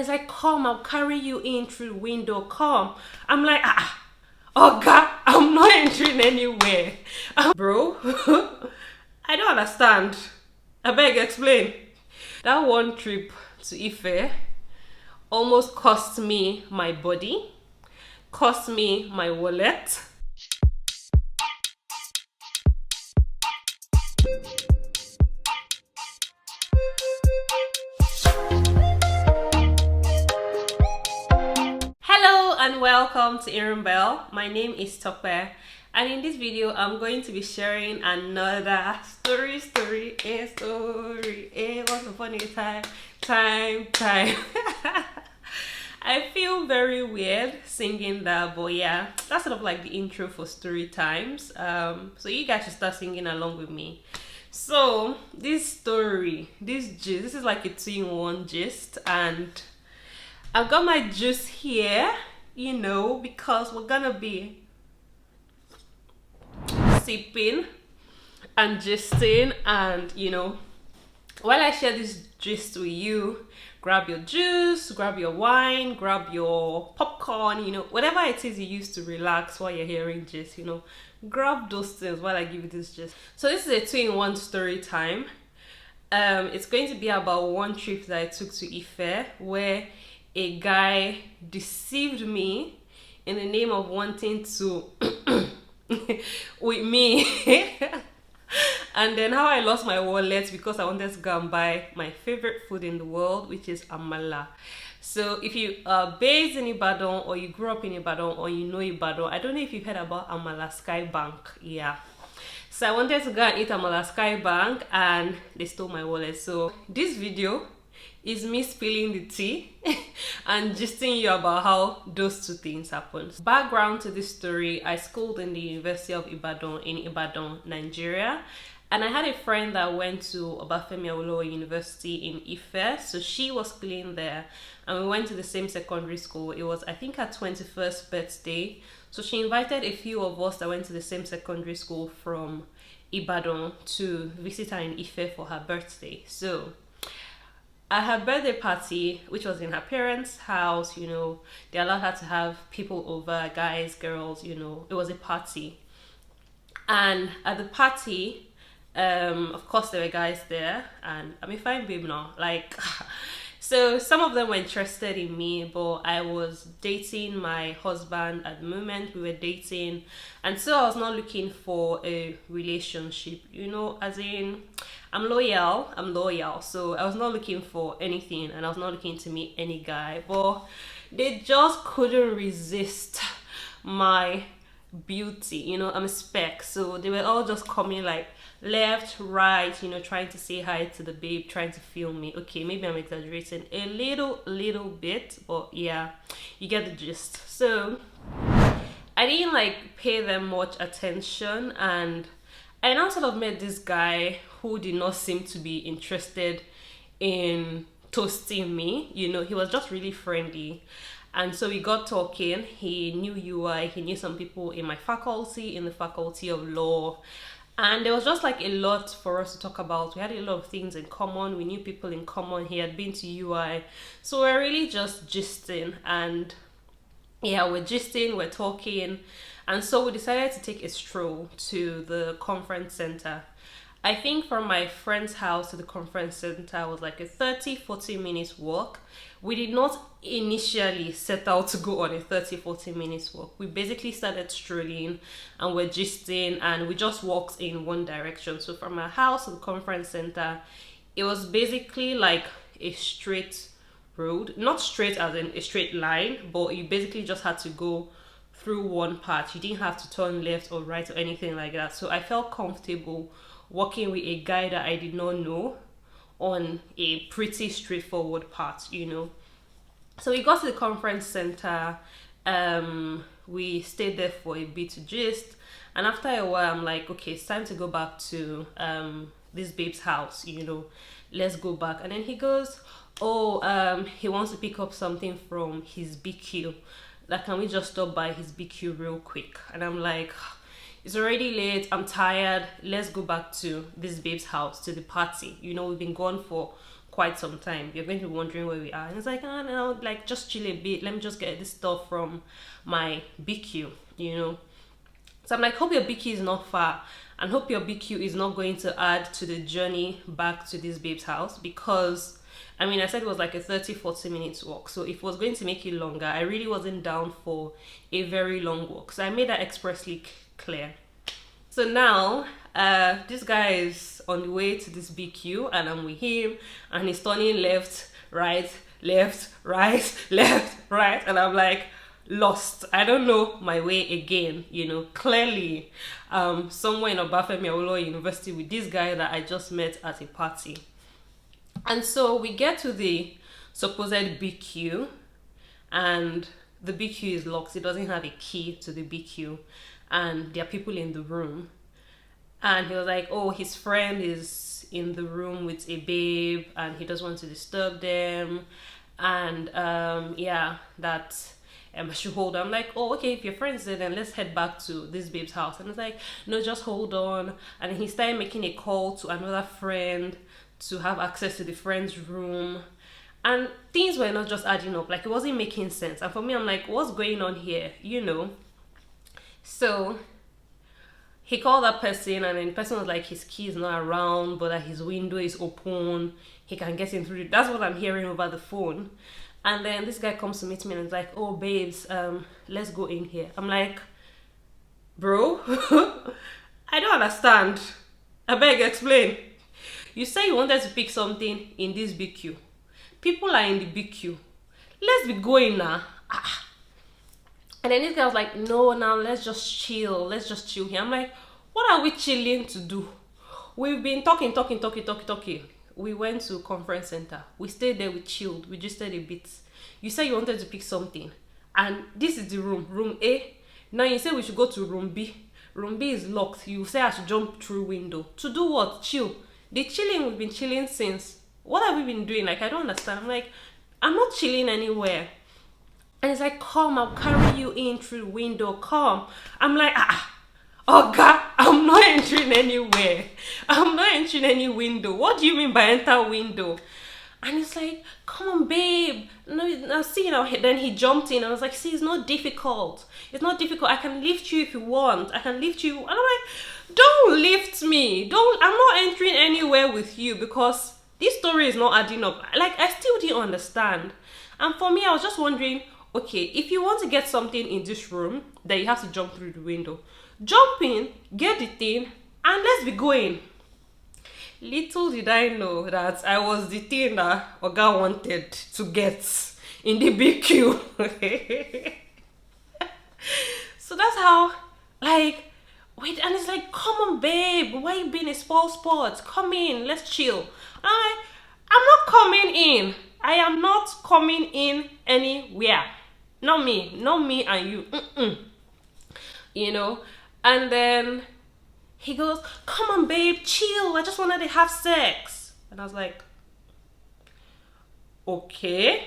he's like, come, I'll carry you in through the window, come. I'm like, oh God, I'm not entering anywhere. Bro, I don't understand. I beg, explain. That one trip to Ife almost cost me my body, cost me my wallet. Hello and welcome to Erin Bell. My name is Tope, and in this video I'm going to be sharing another story. Once upon a time. I feel very weird singing that, but yeah, that's sort of like the intro for story times. So you guys should start singing along with me. So this story, this is like a 2-in-1 gist, and I've got my juice here, because we're gonna be sipping and gisting, and while I share this gist with you, grab your juice, grab your wine, grab your popcorn, whatever it is you use to relax while you're hearing gist, grab those things while I give you this gist. So this is a 2-in-1 story time. It's going to be about one trip that I took to Ife where a guy deceived me in the name of wanting to with me. And then how I lost my wallet because I wanted to go and buy my favorite food in the world, which is amala. So if you are based in Ibadan, or you grew up in Ibadan, or you know Ibadan, I don't know if you've heard about Amala Sky Bank. Yeah. So I wanted to go and eat Amala Sky Bank, and they stole my wallet. So this video is me spilling the tea and gisting you about how those two things happened. Background to this story: I schooled in the University of Ibadan in Ibadan, Nigeria. And I had a friend that went to Obafemi Awolowo University in Ife. So she was schooling there, and we went to the same secondary school. It was, I think, her 21st birthday. So she invited a few of us that went to the same secondary school from Ibadan to visit her in Ife for her birthday. So at her birthday party, which was in her parents' house, they allowed her to have people over, guys, girls, it was a party. And at the party, of course there were guys there, and I'm a fine babe now, so some of them were interested in me, but I was dating my husband at the moment. We were dating, and so I was not looking for a relationship, as in I'm loyal, so I was not looking for anything, and I was not looking to meet any guy, but they just couldn't resist my beauty. I'm a spec, so they were all just coming like left, right, trying to say hi to the babe, trying to feel me. Okay, maybe I'm exaggerating a little bit, but yeah, you get the gist. So I didn't pay them much attention, and I now sort of met this guy who did not seem to be interested in toasting me. He was just really friendly. And so we got talking. He knew UI, he knew some people in my faculty, in the Faculty of Law. And there was just a lot for us to talk about. We had a lot of things in common. We knew people in common. He had been to UI. So we're really just gisting. And yeah, we're gisting, we're talking. And so we decided to take a stroll to the conference center. I think from my friend's house to the conference center was a 30-40 minutes walk. We did not initially set out to go on a 30-40 minutes walk. We basically started strolling and we're gisting, and we just walked in one direction. So from our house to the conference center, it was basically like a straight road. Not straight as in a straight line, but you basically just had to go through one part. You didn't have to turn left or right or anything like that. So I felt comfortable walking with a guy that I did not know on a pretty straightforward path, So we got to the conference center. We stayed there for a bit to gist, and after a while I'm like, okay, it's time to go back to this babe's house, let's go back. And then he goes, he wants to pick up something from his BQ. Can we just stop by his BQ real quick? And I'm like, it's already late, I'm tired, let's go back to this babe's house, to the party. We've been gone for quite some time. You're going to be wondering where we are. And it's like, oh no, like just chill a bit. Let me just get this stuff from my BQ, you know. So I'm like, hope your BQ is not far, and hope your BQ is not going to add to the journey back to this babe's house, because I mean, I said it was like a 30-40 minutes walk. So if it was going to make it longer, I really wasn't down for a very long walk. So I made that expressly clear. So now, this guy is on the way to this BQ, and I'm with him, and he's turning left, right, left, right, left, right, and I'm like lost. I don't know my way again, you know, clearly somewhere in Obafemi Awolowo University with this guy that I just met at a party. And so we get to the supposed BQ, and the BQ is locked. It doesn't have a key to the BQ, and there are people in the room. And he was like, oh, his friend is in the room with a babe and he doesn't want to disturb them. And yeah, that I should hold on. I'm like, oh, okay, if your friend's there, then let's head back to this babe's house. And it's like, no, just hold on. And he started making a call to another friend to have access to the friend's room. And things were not just adding up. Like, it wasn't making sense. And for me, I'm like, what's going on here? You know? So he called that person, and then the person was like, his key is not around, but that his window is open. He can get in through. That's what I'm hearing over the phone. And then this guy comes to meet me and is like, oh, babes, let's go in here. I'm like, bro, I don't understand. I beg, explain. You say you wanted to pick something in this BQ. People are in the BQ. Let's be going now. And then this guy was like, no, now let's just chill. Let's just chill here. I'm like, what are we chilling to do? We've been talking. We went to conference center. We stayed there, we chilled. We just stayed a bit. You said you wanted to pick something. And this is the room A. Now you say we should go to room B. Room B is locked. You say I should jump through window. To do what? Chill. The chilling, we've been chilling since. What have we been doing? Like, I don't understand. I'm like, I'm not chilling anywhere. And it's like, come, I'll carry you in through the window, come. I'm like, oh God, I'm not entering anywhere. I'm not entering any window. What do you mean by enter window? And it's like, come on, babe. No, now see, now then he jumped in. I was like, see, it's not difficult. It's not difficult. I can lift you if you want. I can lift you. And I'm like, don't lift me. I'm not entering anywhere with you, because this story is not adding up. Like, I still didn't understand. And for me, I was just wondering, okay, if you want to get something in this room, then you have to jump through the window. Jump in, get the thing, and let's be going. Little did I know that I was the thing that Oga wanted to get in the BQ. So that's how, like, wait, and it's like, come on, babe, why you being a spoil sport? Come in, let's chill. I'm not coming in. I am not coming in anywhere. Not me and you. You know? And then he goes, come on, babe, chill. I just wanted to have sex. And I was like, okay.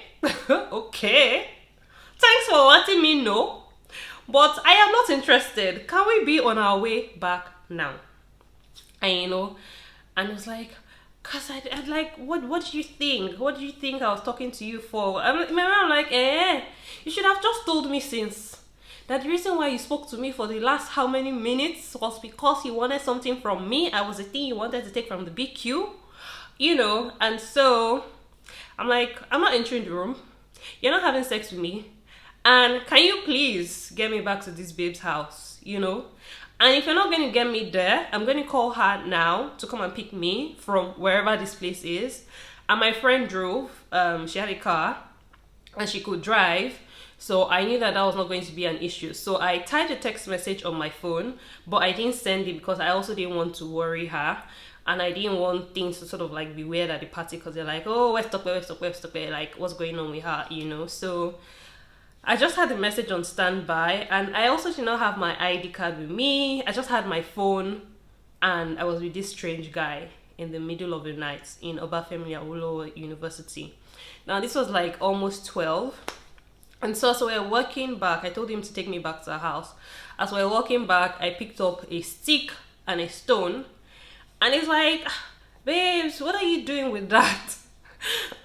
Okay. Thanks for letting me know. But I am not interested. Can we be on our way back now? And you know, and it was like, cause I'd like, what do you think? What do you think I was talking to you for? I'm like, you should have just told me since. That the reason why you spoke to me for the last how many minutes was because you wanted something from me. I was the thing you wanted to take from the BQ, you know. And so I'm like, I'm not entering the room. You're not having sex with me. And can you please get me back to this babe's house, you know? And if you're not going to get me there, I'm going to call her now to come and pick me from wherever this place is. And my friend drove. She had a car and she could drive. So I knew that was not going to be an issue. So I typed a text message on my phone, but I didn't send it because I also didn't want to worry her. And I didn't want things to sort of like be weird at the party, because they're like, oh, where's Tokwe, like what's going on with her, you know? So I just had the message on standby, and I also did not have my ID card with me. I just had my phone, and I was with this strange guy in the middle of the night in Obafemi Awolowo University. Now this was like almost 12. And so as we were walking back, I told him to take me back to the house. As we were walking back, I picked up a stick and a stone. And he's like, babes, what are you doing with that?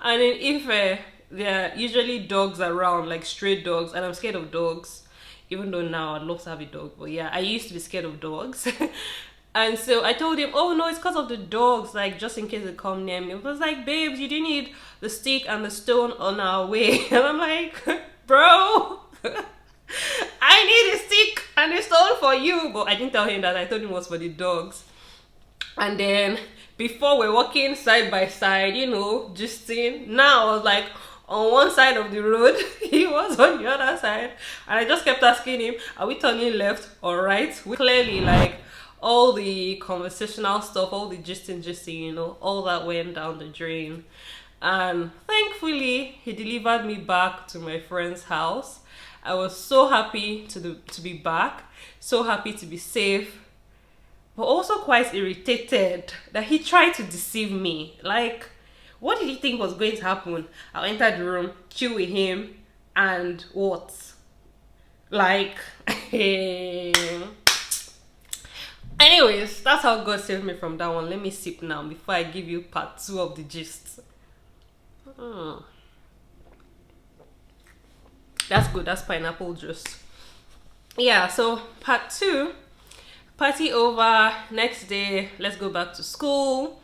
And in Ife, there are usually dogs around, like stray dogs, and I'm scared of dogs. Even though now I'd love to have a dog, but yeah, I used to be scared of dogs. And so I told him, "Oh no, it's because of the dogs, like just in case they come near me." It was like, "Babes, you didn't need the stick and the stone on our way." And I'm like, "Bro, I need a stick and a stone for you." But I didn't tell him that. I told him it was for the dogs. And then before we're walking side by side, Justin, now I was like on one side of the road, he was on the other side, and I just kept asking him, "Are we turning left or right?" We clearly, like, all the conversational stuff, all the gisting, all that went down the drain. And thankfully, he delivered me back to my friend's house. I was so happy to be back, so happy to be safe, but also quite irritated that he tried to deceive me. Like, what did he think was going to happen? I'll enter the room, chill with him, and what? Like, anyways, that's how God saved me from that one. Let me sip now before I give you part 2 of the gist. That's good. That's pineapple juice. Yeah, so part 2, party over. Next day, let's go back to school.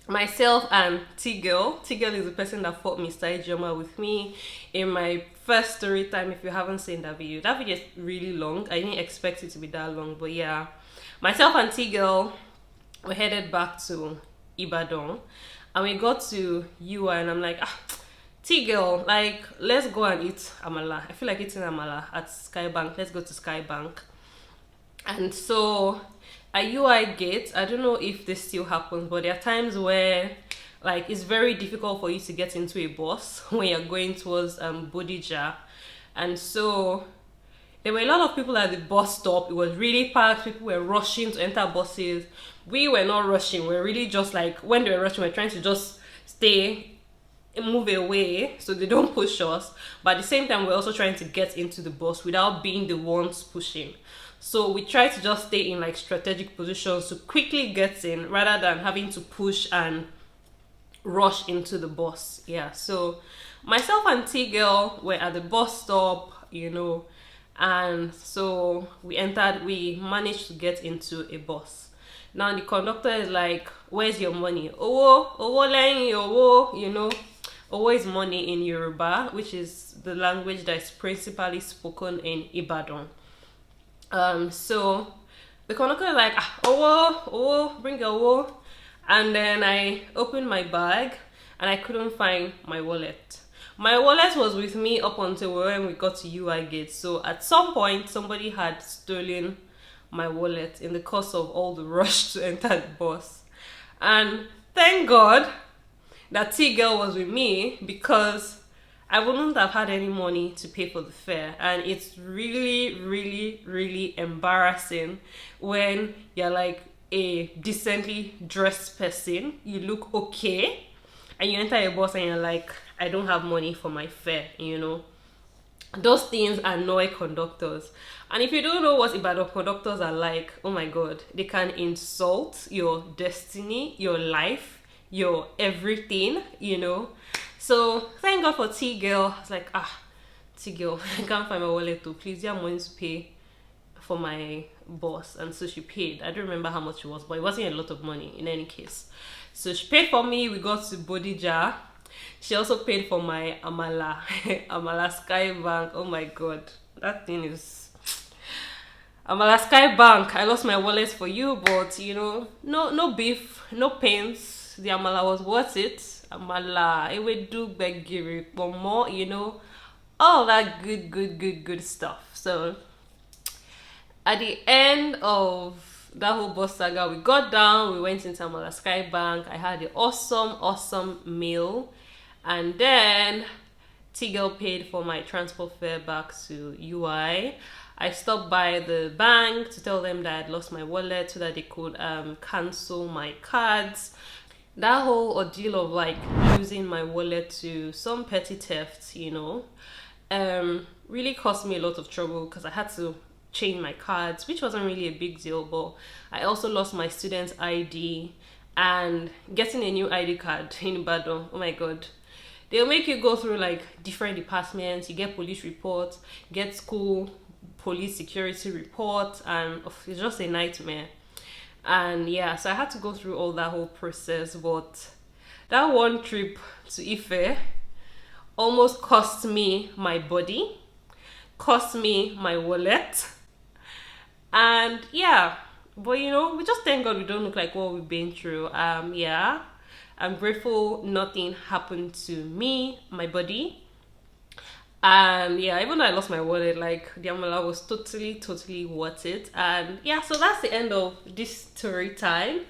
Myself and T-Girl. T-Girl is the person that fought Mr. Ijoma with me in my first story time. If you haven't seen that video is really long. I didn't expect it to be that long, but yeah. Myself and T-Girl, we headed back to Ibadan, and we got to UI, and I'm like, T-Girl, like, let's go and eat amala. I feel like eating amala at Skybank. Let's go to Skybank. And so at UI gate, I don't know if this still happens, but there are times where, like, it's very difficult for you to get into a bus when you're going towards Bodija. And so there were a lot of people at the bus stop. It was really packed. People were rushing to enter buses. We were not rushing. We were really just like, when they were rushing, we were trying to just move away so they don't push us. But at the same time, we're also trying to get into the bus without being the ones pushing. So we try to just stay in like strategic positions to quickly get in rather than having to push and rush into the bus. Yeah, so myself and T-Girl were at the bus stop, and so we managed to get into a bus. Now the conductor is like, "Where's your money?" Owo len owo, Owo is money in Yoruba, which is the language that is principally spoken in Ibadan. So the conductor is like, owo, bring your owo. And then I opened my bag and I couldn't find my wallet. My wallet was with me up until when we got to UI gate. So at some point, somebody had stolen my wallet in the course of all the rush to enter the bus. And thank God that T-Girl was with me, because I wouldn't have had any money to pay for the fare. And it's really, really, really embarrassing when you're like a decently dressed person, you look okay, and you enter a bus and you're like, "I don't have money for my fare," Those things annoy conductors. And if you don't know what Ibadan conductors are like, oh my God, they can insult your destiny, your life, your everything, So thank God for T-Girl. I was like, T-Girl, I can't find my wallet too. Please, you have money to pay for my boss. And so she paid. I don't remember how much it was, but it wasn't a lot of money in any case. So she paid for me. We got to Bodija. She also paid for my amala. Amala Skybank. Oh my God. That thing is... Amala Skybank. I lost my wallet for you, but no beef, no pains. The amala was worth it. Amala, ewedu, gbegiri, pomo, all that good stuff. So at the end of that whole bus saga, we got down, we went into Amala Skybank. I had an awesome meal, and then T-Girl paid for my transport fare back to UI. I stopped by the bank to tell them that I'd lost my wallet so that they could cancel my cards. That whole ordeal of like losing my wallet to some petty theft, really cost me a lot of trouble, because I had to change my cards, which wasn't really a big deal, but I also lost my student ID and getting a new ID card in Ibadan. Oh my god. They'll make you go through like different departments. You get police reports, get school police security reports, and it's just a nightmare. And yeah, so I had to go through all that whole process, but that one trip to Ife almost cost me my body, cost me my wallet, and yeah, but you know, we just thank God we don't look like what we've been through. Yeah, I'm grateful nothing happened to me, my body. And yeah, even though I lost my wallet, like the amala was totally worth it. And yeah, so that's the end of this story time.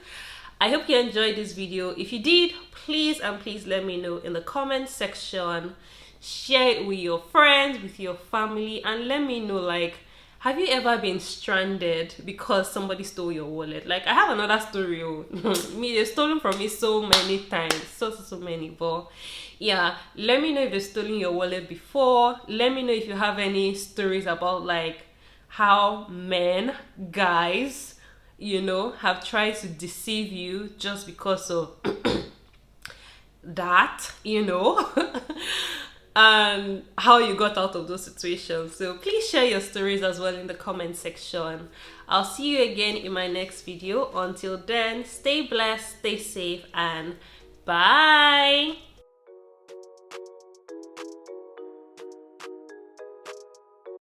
I hope you enjoyed this video. If you did, please and please let me know in the comment section. Share it with your friends, with your family, and let me know, like, have you ever been stranded because somebody stole your wallet? Like, I have another story. Me, they've stolen from me so many times, so many. But yeah, let me know if they've stolen your wallet before. Let me know if you have any stories about like how men, guys, you know, have tried to deceive you just because of that, you know. And how you got out of those situations. So please share your stories as well in the comment section. I'll see you again in my next video. Until then, stay blessed, stay safe, and bye.